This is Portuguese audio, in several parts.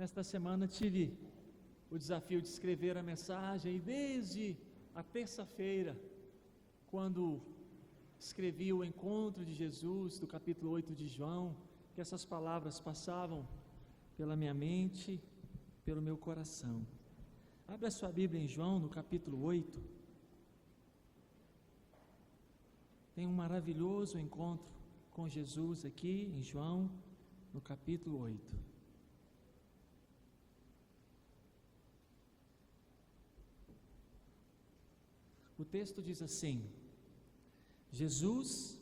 Nesta semana tive o desafio de escrever a mensagem e desde a terça-feira, quando escrevi o encontro de Jesus do capítulo 8 de João, que essas palavras passavam pela minha mente, pelo meu coração. Abra a sua Bíblia em João, no capítulo 8. Tem um maravilhoso encontro com Jesus aqui em João, no capítulo 8. O texto diz assim: Jesus,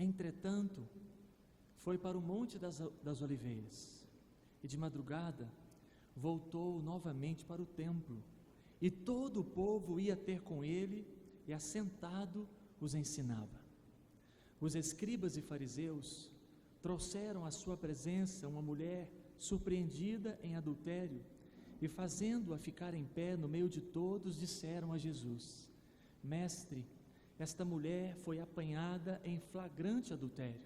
entretanto, foi para o Monte das Oliveiras e de madrugada voltou novamente para o templo, e todo o povo ia ter com ele, e assentado os ensinava. Os escribas e fariseus trouxeram à sua presença uma mulher surpreendida em adultério, e fazendo-a ficar em pé no meio de todos, disseram a Jesus: Mestre, esta mulher foi apanhada em flagrante adultério,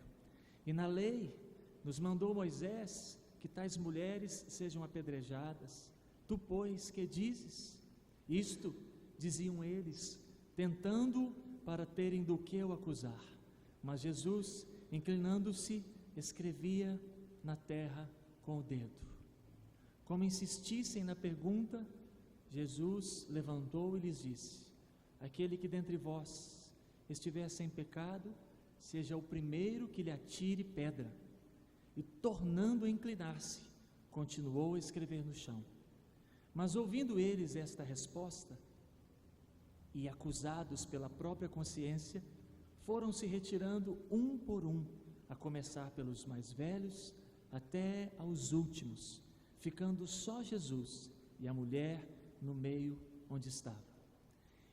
e na lei nos mandou Moisés que tais mulheres sejam apedrejadas. Tu, pois, que dizes? Isto diziam eles, tentando para terem do que o acusar. Mas Jesus, inclinando-se, escrevia na terra com o dedo. Como insistissem na pergunta, Jesus levantou e lhes disse: Aquele que dentre vós estiver sem pecado, seja o primeiro que lhe atire pedra. E tornando a inclinar-se, continuou a escrever no chão. Mas ouvindo eles esta resposta, e acusados pela própria consciência, foram se retirando um por um, a começar pelos mais velhos até aos últimos, ficando só Jesus e a mulher no meio onde estava.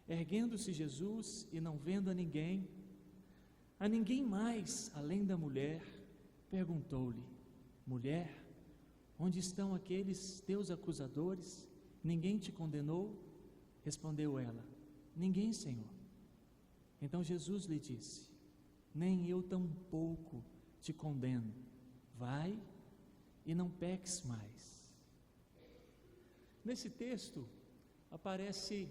Erguendo-se Jesus e não vendo a ninguém mais além da mulher, perguntou-lhe: Mulher, onde estão aqueles teus acusadores? Ninguém te condenou? Respondeu ela: Ninguém, Senhor. Então Jesus lhe disse: Nem eu tampouco te condeno. Vai e não peques mais. Nesse texto aparece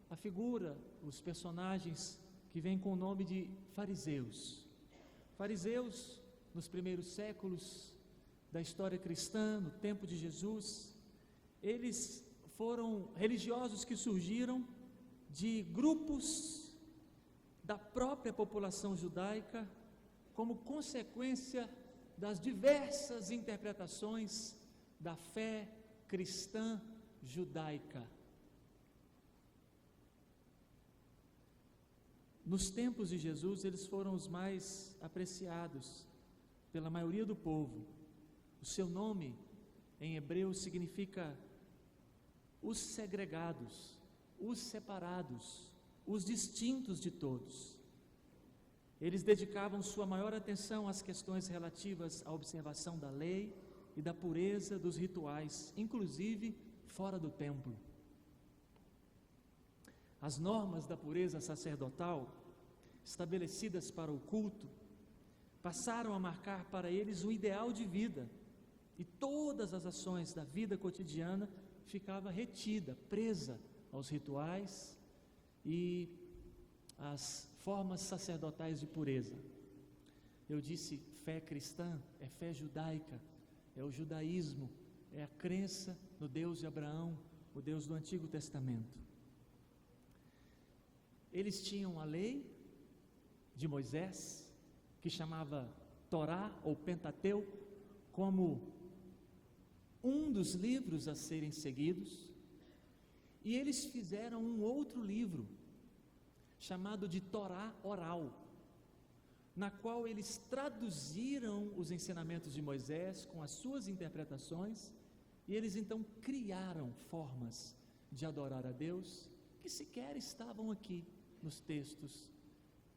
a figura, os personagens que vêm com o nome de fariseus. Fariseus, nos primeiros séculos da história cristã, no tempo de Jesus, eles foram religiosos que surgiram de grupos da própria população judaica, como consequência das diversas interpretações da fé cristã judaica. Nos tempos de Jesus, eles foram os mais apreciados pela maioria do povo. O seu nome em hebreu significa os segregados, os separados, os distintos de todos. Eles dedicavam sua maior atenção às questões relativas à observação da lei e da pureza dos rituais, inclusive fora do templo. As normas da pureza sacerdotal, estabelecidas para o culto, passaram a marcar para eles o ideal de vida, e todas as ações da vida cotidiana ficava retida, presa aos rituais e às formas sacerdotais de pureza. Eu disse fé cristã, é fé judaica, é o judaísmo, é a crença no Deus de Abraão, o Deus do Antigo Testamento. Eles tinham a lei de Moisés, que chamava Torá ou Pentateuco, como um dos livros a serem seguidos, e eles fizeram um outro livro, chamado de Torá Oral, na qual eles traduziram os ensinamentos de Moisés com as suas interpretações, e eles então criaram formas de adorar a Deus que sequer estavam aqui nos textos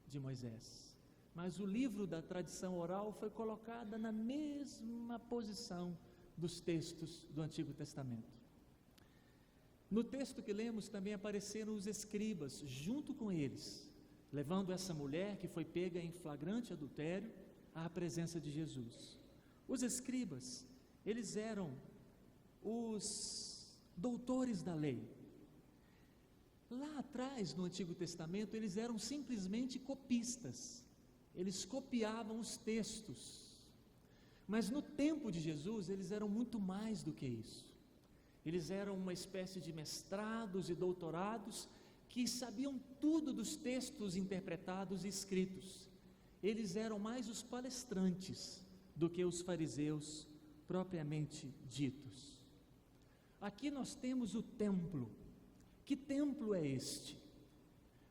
de Moisés. Mas o livro da tradição oral foi colocado na mesma posição dos textos do Antigo Testamento. No texto que lemos também apareceram os escribas junto com eles, levando essa mulher que foi pega em flagrante adultério à presença de Jesus. Os escribas, eles eram os doutores da lei. Lá atrás, no Antigo Testamento, eles eram simplesmente copistas, eles copiavam os textos. Mas no tempo de Jesus, eles eram muito mais do que isso. Eles eram uma espécie de mestrados e doutorados que sabiam tudo dos textos interpretados e escritos. Eles eram mais os palestrantes do que os fariseus propriamente ditos. Aqui nós temos o templo. Que templo é este?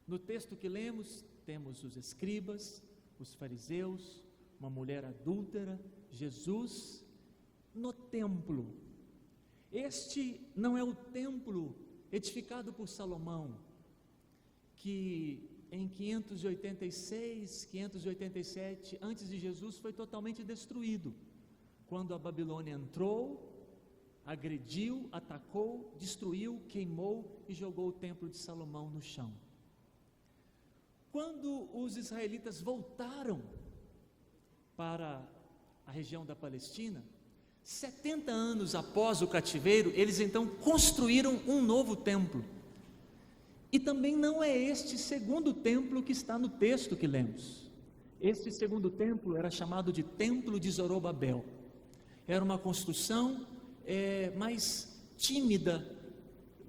No texto que lemos, temos os escribas, os fariseus, uma mulher adúltera, Jesus no templo. Este não é o templo edificado por Salomão, que em 586, 587 antes de Jesus foi totalmente destruído, quando a Babilônia entrou, agrediu, atacou, destruiu, queimou e jogou o templo de Salomão no chão. Quando os israelitas voltaram para a região da Palestina, 70 anos após o cativeiro, eles então construíram um novo templo. E também não é este segundo templo que está no texto que lemos. Este segundo templo era chamado de Templo de Zorobabel. Era uma construção mais tímida,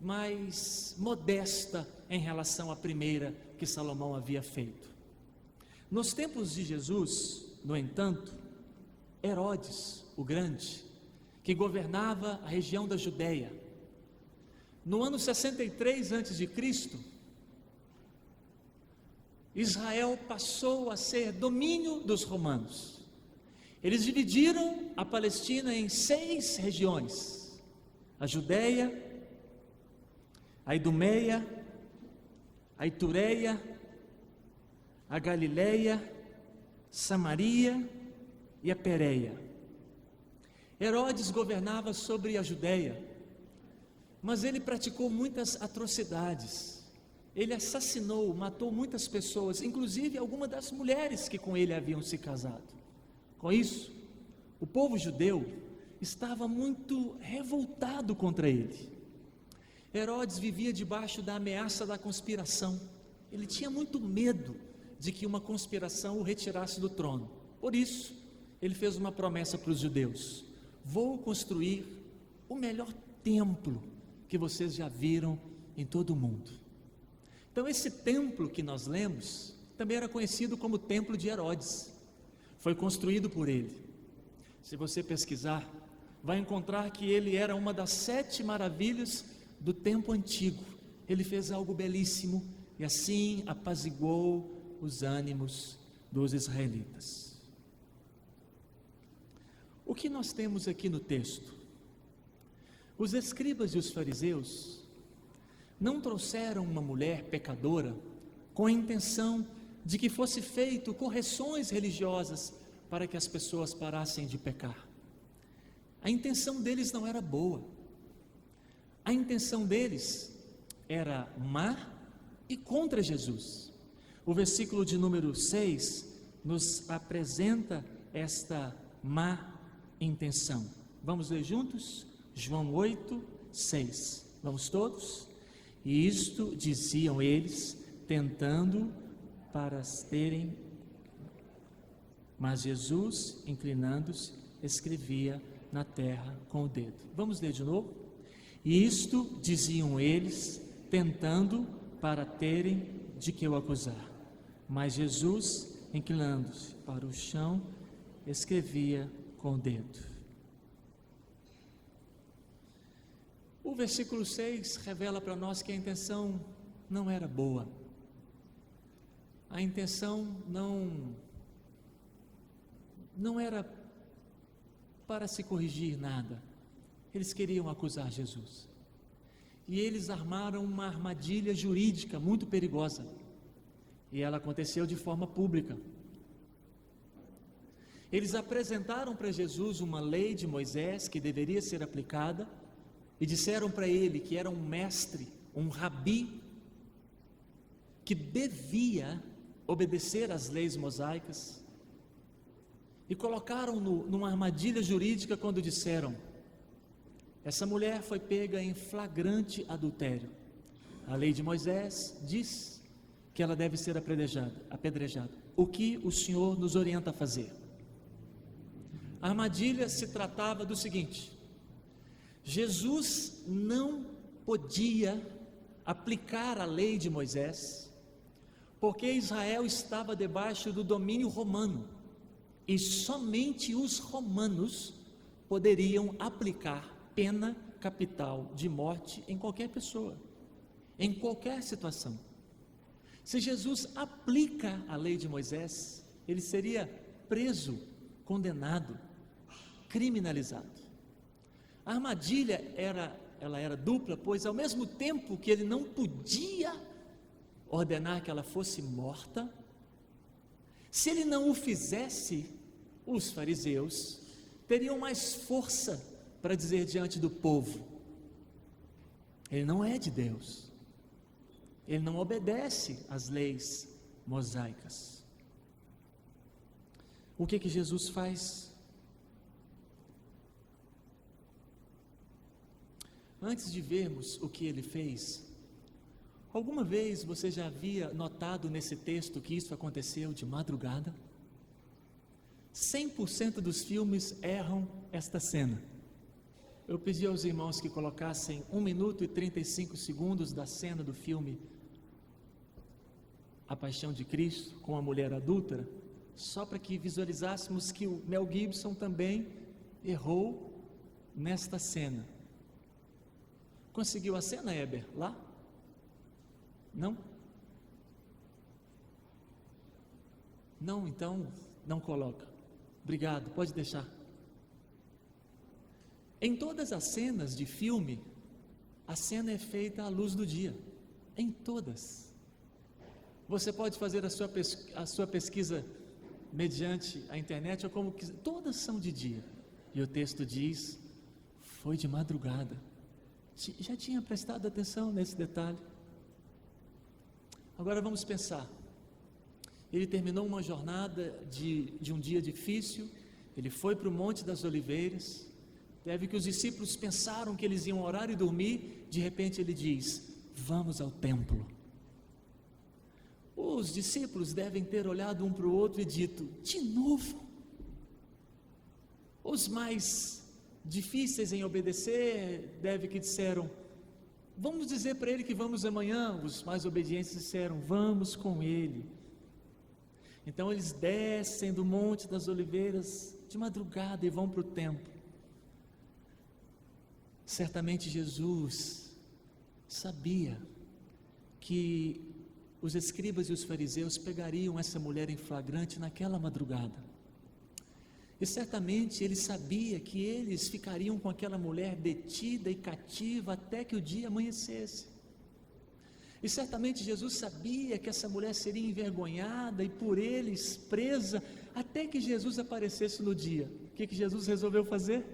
mais modesta em relação à primeira que Salomão havia feito. Nos tempos de Jesus, no entanto, Herodes, o Grande, que governava a região da Judeia, no ano 63 a.C., Israel passou a ser domínio dos romanos. Eles dividiram a Palestina em 6 regiões: a Judeia, a Idumeia, a Itureia, a Galileia, Samaria e a Pérea. Herodes governava sobre a Judeia, mas ele praticou muitas atrocidades. Ele assassinou, matou muitas pessoas, inclusive algumas das mulheres que com ele haviam se casado. Com isso, o povo judeu estava muito revoltado contra ele. Herodes vivia debaixo da ameaça da conspiração. Ele tinha muito medo de que uma conspiração o retirasse do trono. Por isso, ele fez uma promessa para os judeus: vou construir o melhor templo que vocês já viram em todo o mundo. Então esse templo que nós lemos também era conhecido como Templo de Herodes. Foi construído por ele. Se você pesquisar, vai encontrar que ele era uma das 7 maravilhas do tempo antigo. Ele fez algo belíssimo e assim apaziguou os ânimos dos israelitas. O que nós temos aqui no texto? Os escribas e os fariseus não trouxeram uma mulher pecadora com a intenção de que fosse feito correções religiosas para que as pessoas parassem de pecar. A intenção deles não era boa. A intenção deles era má e contra Jesus. O versículo de número 6 nos apresenta esta má intenção. Vamos ler juntos? João 8, 6. Vamos todos? E isto diziam eles, tentando para terem. Mas Jesus, inclinando-se, escrevia na terra com o dedo. Vamos ler de novo? E isto diziam eles, tentando para terem de que o acusar. Mas Jesus, inclinando-se para o chão, escrevia com o dedo. O versículo 6 revela para nós que a intenção não era boa. A intenção não era para se corrigir nada. Eles queriam acusar Jesus. E eles armaram uma armadilha jurídica muito perigosa. E ela aconteceu de forma pública. Eles apresentaram para Jesus uma lei de Moisés que deveria ser aplicada e disseram para ele que era um mestre, um rabi, que devia obedecer às leis mosaicas, e colocaram-no numa armadilha jurídica quando disseram: Essa mulher foi pega em flagrante adultério. A lei de Moisés diz que ela deve ser apedrejada. O que o Senhor nos orienta a fazer? A armadilha se tratava do seguinte: Jesus não podia aplicar a lei de Moisés, porque Israel estava debaixo do domínio romano, e somente os romanos poderiam aplicar pena capital de morte em qualquer pessoa, em qualquer situação. Se Jesus aplica a lei de Moisés, ele seria preso, condenado, criminalizado. A armadilha era dupla, pois ao mesmo tempo que ele não podia ordenar que ela fosse morta, se ele não o fizesse, os fariseus teriam mais força para dizer diante do povo: ele não é de Deus, ele não obedece às leis mosaicas. O que Jesus faz? Antes de vermos o que ele fez, alguma vez você já havia notado nesse texto que isso aconteceu de madrugada? 100% dos filmes erram esta cena. Eu pedi aos irmãos que colocassem 1 minuto e 35 segundos da cena do filme A Paixão de Cristo, com a mulher adúltera, só para que visualizássemos que o Mel Gibson também errou nesta cena. Conseguiu a cena, Heber? Lá? Não? Não, então não coloca. Obrigado, pode deixar. Em todas as cenas de filme, a cena é feita à luz do dia. Em todas. Você pode fazer a sua pesquisa mediante a internet ou como quiser. Todas são de dia. E o texto diz: foi de madrugada. Já tinha prestado atenção nesse detalhe? Agora vamos pensar. Ele terminou uma jornada de um dia difícil, ele foi para o Monte das Oliveiras, deve que os discípulos pensaram que eles iam orar e dormir, de repente ele diz: vamos ao templo. Os discípulos devem ter olhado um para o outro e dito: de novo? Os mais difíceis em obedecer, deve que disseram: vamos dizer para ele que vamos amanhã. Os mais obedientes disseram: vamos com ele. Então eles descem do Monte das Oliveiras de madrugada e vão para o templo. Certamente Jesus sabia que os escribas e os fariseus pegariam essa mulher em flagrante naquela madrugada. E certamente ele sabia que eles ficariam com aquela mulher detida e cativa até que o dia amanhecesse. E certamente Jesus sabia que essa mulher seria envergonhada e por eles presa até que Jesus aparecesse no dia. O que Jesus resolveu fazer?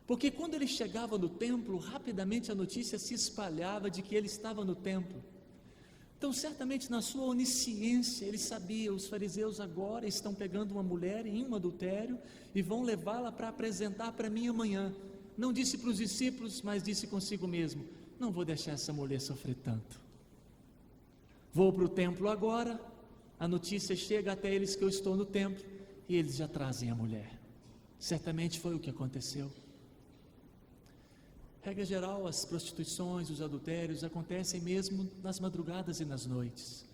Porque quando ele chegava no templo, rapidamente a notícia se espalhava de que ele estava no templo. Então, certamente na sua onisciência, ele sabia: os fariseus agora estão pegando uma mulher em um adultério e vão levá-la para apresentar para mim amanhã. Não disse para os discípulos, mas disse consigo mesmo: não vou deixar essa mulher sofrer tanto. Vou para o templo agora, a notícia chega até eles que eu estou no templo e eles já trazem a mulher. Certamente foi o que aconteceu. Regra geral, as prostituições, os adultérios acontecem mesmo nas madrugadas e nas noites.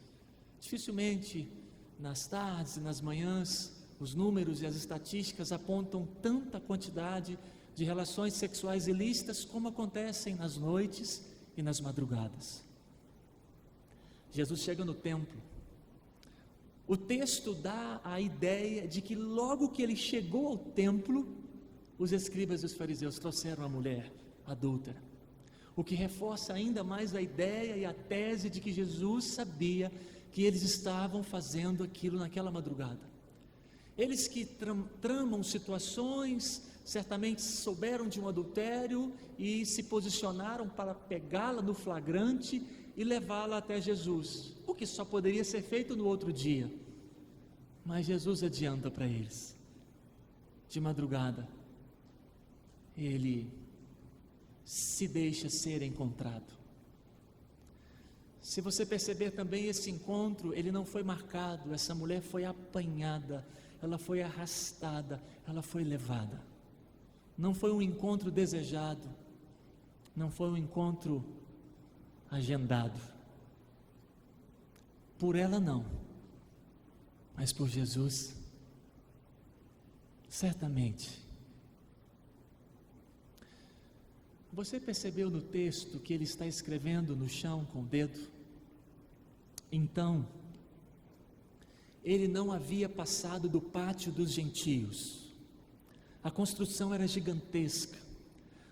Dificilmente nas tardes e nas manhãs os números e as estatísticas apontam tanta quantidade de relações sexuais ilícitas como acontecem nas noites e nas madrugadas. Jesus chega no templo. O texto dá a ideia de que logo que ele chegou ao templo, os escribas e os fariseus trouxeram a mulher adúltera, o que reforça ainda mais a ideia e a tese de que Jesus sabia que eles estavam fazendo aquilo naquela madrugada. Eles que tramam situações, certamente souberam de um adultério e se posicionaram para pegá-la no flagrante e levá-la até Jesus, o que só poderia ser feito no outro dia. Mas Jesus adianta para eles: de madrugada ele se deixa ser encontrado. Se você perceber também, esse encontro, ele não foi marcado, essa mulher foi apanhada, ela foi arrastada, ela foi levada. Não foi um encontro desejado, não foi um encontro agendado. Por ela não, mas por Jesus, certamente. Você percebeu no texto que ele está escrevendo no chão com o dedo? Então, ele não havia passado do pátio dos gentios. A construção era gigantesca.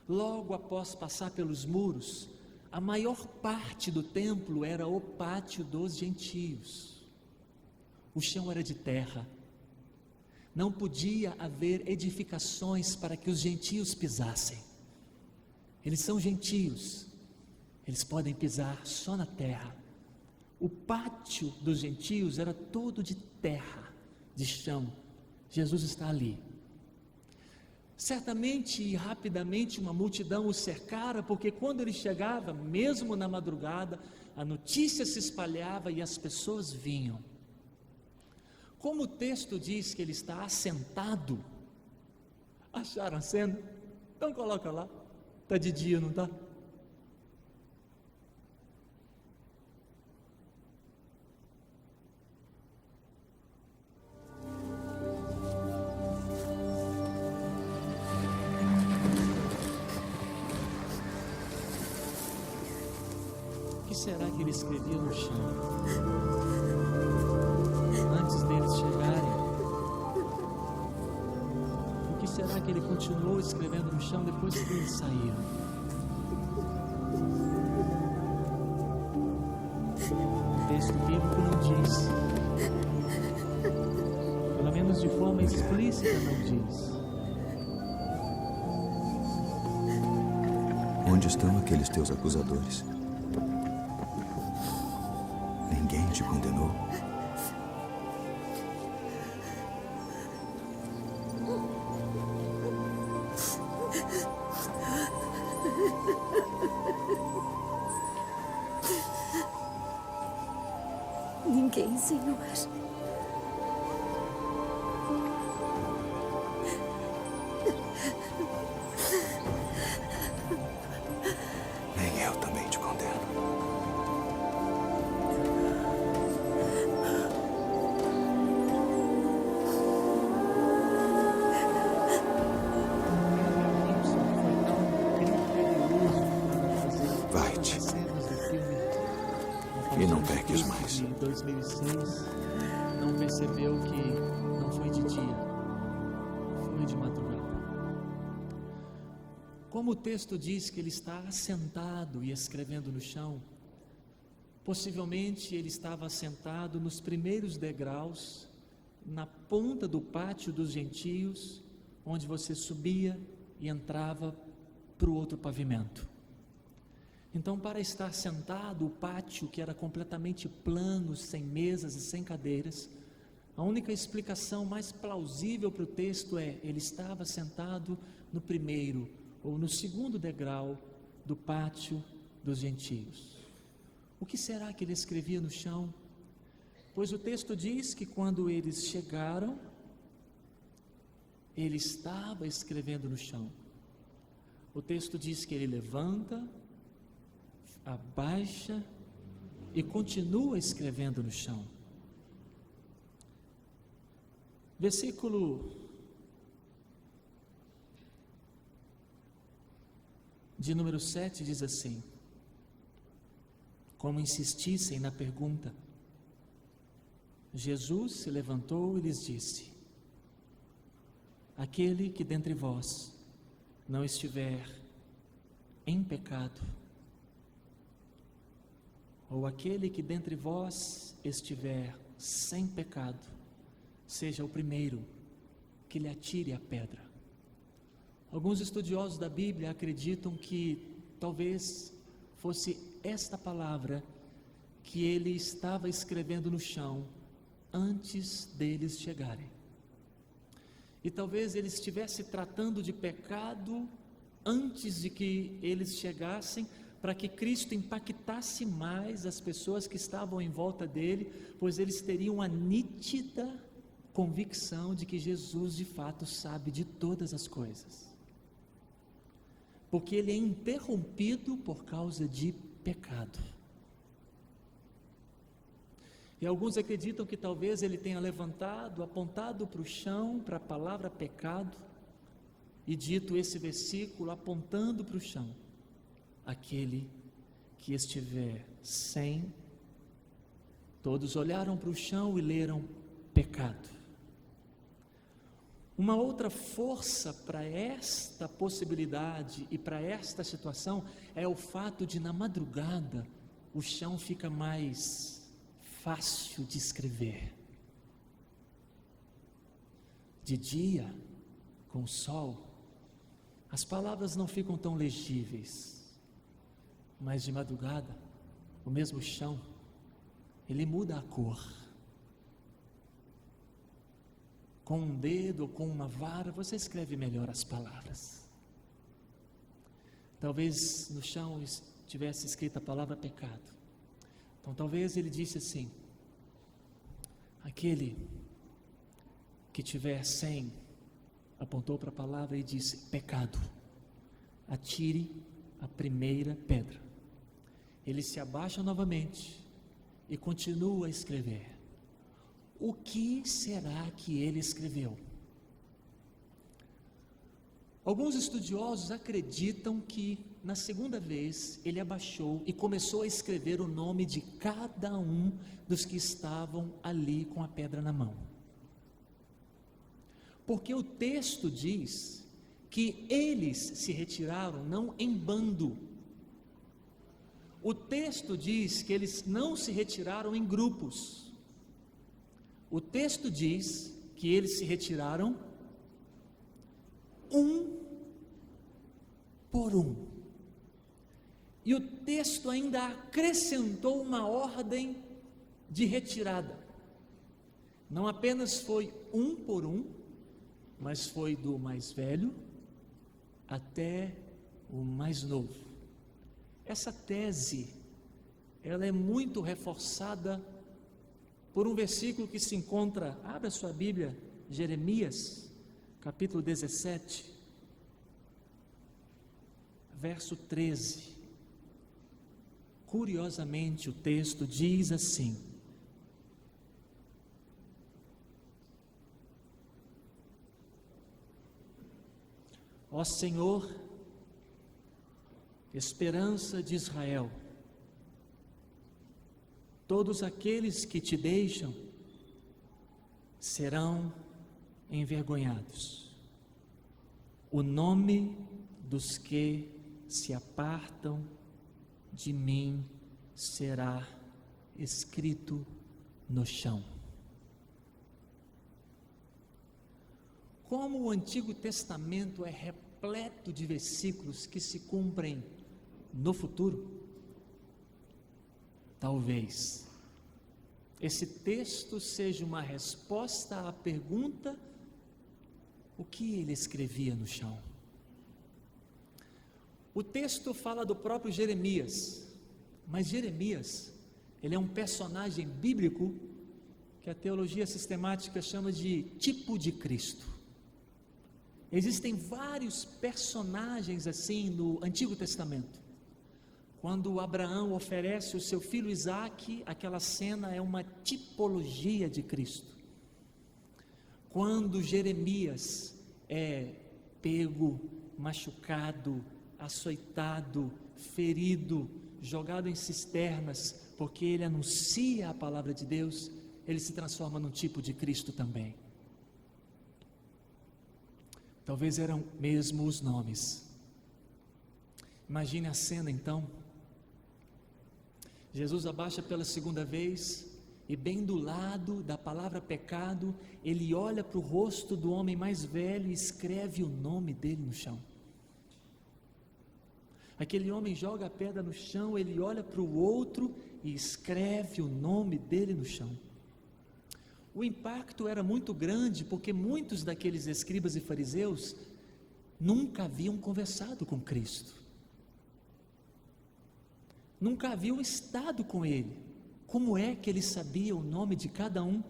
Logo após passar pelos muros, a maior parte do templo era o pátio dos gentios. O chão era de terra. Não podia haver edificações para que os gentios pisassem. Eles são gentios, eles podem pisar só na terra. O pátio dos gentios era todo de terra, de chão. Jesus está ali. Certamente e rapidamente uma multidão o cercara, porque quando ele chegava, mesmo na madrugada, a notícia se espalhava e as pessoas vinham. Como o texto diz que ele está assentado, acharam a cena? Então coloca lá, está de dia, não está? O que será que ele escrevia no chão antes deles chegarem? O que será que ele continuou escrevendo no chão depois que eles saíram? O texto bíblico não diz, pelo menos de forma explícita não diz. Onde estão aqueles teus acusadores? Ninguém te condenou? Ninguém, Senhor. Nem eu também te condeno. Vai-te. E não peques mais. Em 2006, não percebeu que não foi de dia, foi de madrugada. Como o texto diz que ele está assentado e escrevendo no chão, possivelmente ele estava assentado nos primeiros degraus, na ponta do pátio dos gentios, onde você subia e entrava para o outro pavimento. Então, para estar sentado, o pátio, que era completamente plano, sem mesas e sem cadeiras, a única explicação mais plausível para o texto é: ele estava sentado no primeiro ou no segundo degrau do pátio dos gentios. O que será que ele escrevia no chão? Pois o texto diz que quando eles chegaram, ele estava escrevendo no chão. O texto diz que ele levanta, abaixa e continua escrevendo no chão. Versículo de número 7 diz assim: como insistissem na pergunta, Jesus se levantou e lhes disse: aquele que dentre vós não estiver em pecado, ou aquele que dentre vós estiver sem pecado, seja o primeiro que lhe atire a pedra. Alguns estudiosos da Bíblia acreditam que talvez fosse esta palavra que ele estava escrevendo no chão antes deles chegarem. E talvez ele estivesse tratando de pecado antes de que eles chegassem, para que Cristo impactasse mais as pessoas que estavam em volta dele, pois eles teriam a nítida convicção de que Jesus de fato sabe de todas as coisas, porque ele é interrompido por causa de pecado. E alguns acreditam que talvez ele tenha levantado, apontado para o chão, para a palavra pecado, e dito esse versículo apontando para o chão: aquele que estiver sem. Todos olharam para o chão e leram pecado. Uma outra força para esta possibilidade e para esta situação é o fato de, na madrugada, o chão fica mais fácil de escrever. De dia, com o sol, as palavras não ficam tão legíveis, mas de madrugada, o mesmo chão, ele muda a cor. Com um dedo ou com uma vara, você escreve melhor as palavras. Talvez no chão tivesse escrita a palavra pecado. Então talvez ele disse assim: aquele que tiver sem, apontou para a palavra e disse: pecado, atire a primeira pedra. Ele se abaixa novamente e continua a escrever. O que será que ele escreveu? Alguns estudiosos acreditam que na segunda vez ele abaixou e começou a escrever o nome de cada um dos que estavam ali com a pedra na mão. Porque o texto diz que eles se retiraram não em bando. O texto diz que eles não se retiraram em grupos. O texto diz que eles se retiraram um por um. E o texto ainda acrescentou uma ordem de retirada. Não apenas foi um por um, mas foi do mais velho até o mais novo. Essa tese, ela é muito reforçada por um versículo que se encontra, abra sua Bíblia, Jeremias, capítulo 17, verso 13. Curiosamente, o texto diz assim: ó Senhor, esperança de Israel, todos aqueles que te deixam serão envergonhados. O nome dos que se apartam de mim será escrito no chão. Como o Antigo Testamento é repleto de versículos que se cumprem no futuro, talvez esse texto seja uma resposta à pergunta: o que ele escrevia no chão? O texto fala do próprio Jeremias, mas Jeremias, ele é um personagem bíblico que a teologia sistemática chama de tipo de Cristo. Existem vários personagens assim no Antigo Testamento. Quando Abraão oferece o seu filho Isaque, aquela cena é uma tipologia de Cristo. Quando Jeremias é pego, machucado, açoitado, ferido, jogado em cisternas, porque ele anuncia a palavra de Deus, ele se transforma num tipo de Cristo também. Talvez eram mesmo os nomes. Imagine a cena então. Jesus abaixa pela segunda vez e bem do lado da palavra pecado, ele olha para o rosto do homem mais velho e escreve o nome dele no chão. Aquele homem joga a pedra no chão, ele olha para o outro e escreve o nome dele no chão. O impacto era muito grande, porque muitos daqueles escribas e fariseus nunca haviam conversado com Cristo, nunca haviam estado com Ele. Como é que Ele sabia o nome de cada um?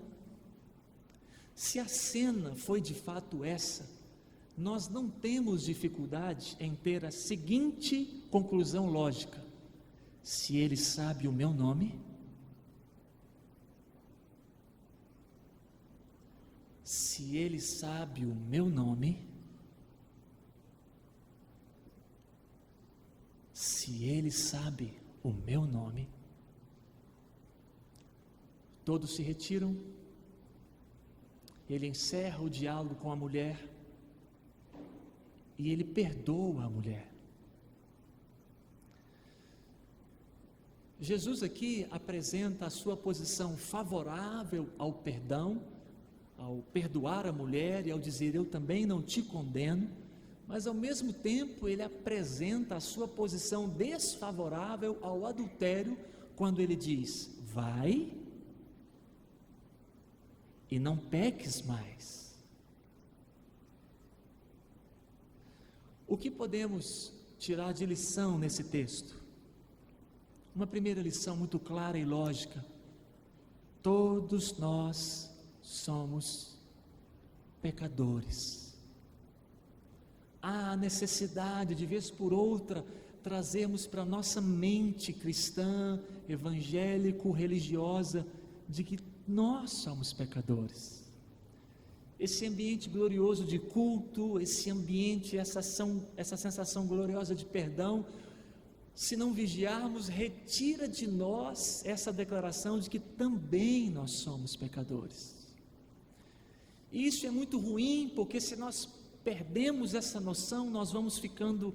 Se a cena foi de fato essa, nós não temos dificuldade em ter a seguinte conclusão lógica: se Ele sabe o meu nome, se Ele sabe o meu nome, se Ele sabe o meu nome, todos se retiram. Ele encerra o diálogo com a mulher e Ele perdoa a mulher. Jesus aqui apresenta a sua posição favorável ao perdão, ao perdoar a mulher e ao dizer: eu também não te condeno, mas ao mesmo tempo Ele apresenta a sua posição desfavorável ao adultério, quando Ele diz: vai e não peques mais. O que podemos tirar de lição nesse texto? Uma primeira lição muito clara e lógica: todos nós somos pecadores. Há a necessidade, de vez por outra, trazermos para a nossa mente cristã, evangélico-religiosa, de que nós somos pecadores. Esse ambiente glorioso de culto, esse ambiente, essa sensação gloriosa de perdão, se não vigiarmos, retira de nós essa declaração de que também nós somos pecadores. E isso é muito ruim, porque se nós perdemos essa noção, nós vamos ficando